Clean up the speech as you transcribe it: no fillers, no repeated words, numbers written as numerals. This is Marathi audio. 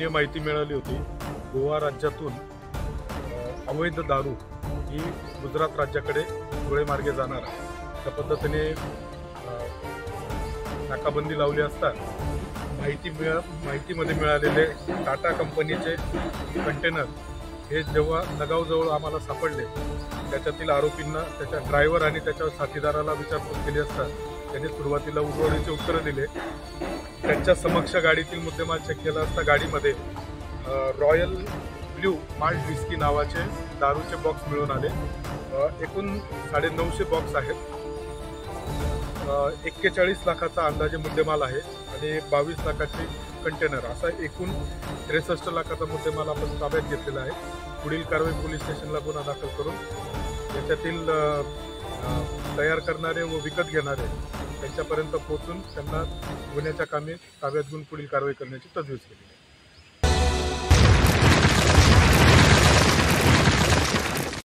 योग्य माहिती मिळाली होती। गोवा राज्यातून अवैध दारू ही गुजरात राज्याकडे धुळेमार्गे जाणार आहे। त्या पद्धतीने नाकाबंदी लावली असता माहितीमध्ये मिळालेले टाटा कंपनीचे कंटेनर हे जेव्हा नगावजवळ आम्हाला सापडले, त्याच्यातील आरोपींना त्याच्या ड्रायव्हर आणि त्याच्या साथीदाराला विचारपूस केली असता त्यांनी सुरुवातीला उडवडीचे उत्तर दिले। त्यांच्या समक्ष गाडीतील मुद्देमाल चेक केला असता गाडीमध्ये रॉयल ब्ल्यू माल्ट विस्की नावाचे दारूचे बॉक्स मिळून आले। एकूण 950 बॉक्स आहेत। 41 लाखाचा अंदाजे मुद्देमाल आहे आणि 22 लाखाचे कंटेनर, असा एकूण 63 लाखाचा मुद्देमाल आपण ताब्यात घेतलेला आहे। पुढील कारवाई पोलीस स्टेशनला गुन्हा दाखल करून त्याच्यातील तयार करणारे व विकत घेणारे त्यांच्यापर्यंत पोहोचून त्यांना गुन्ह्याच्या कामी ताब्यात घेऊन पुढील कारवाई करण्याची तजवीज केली।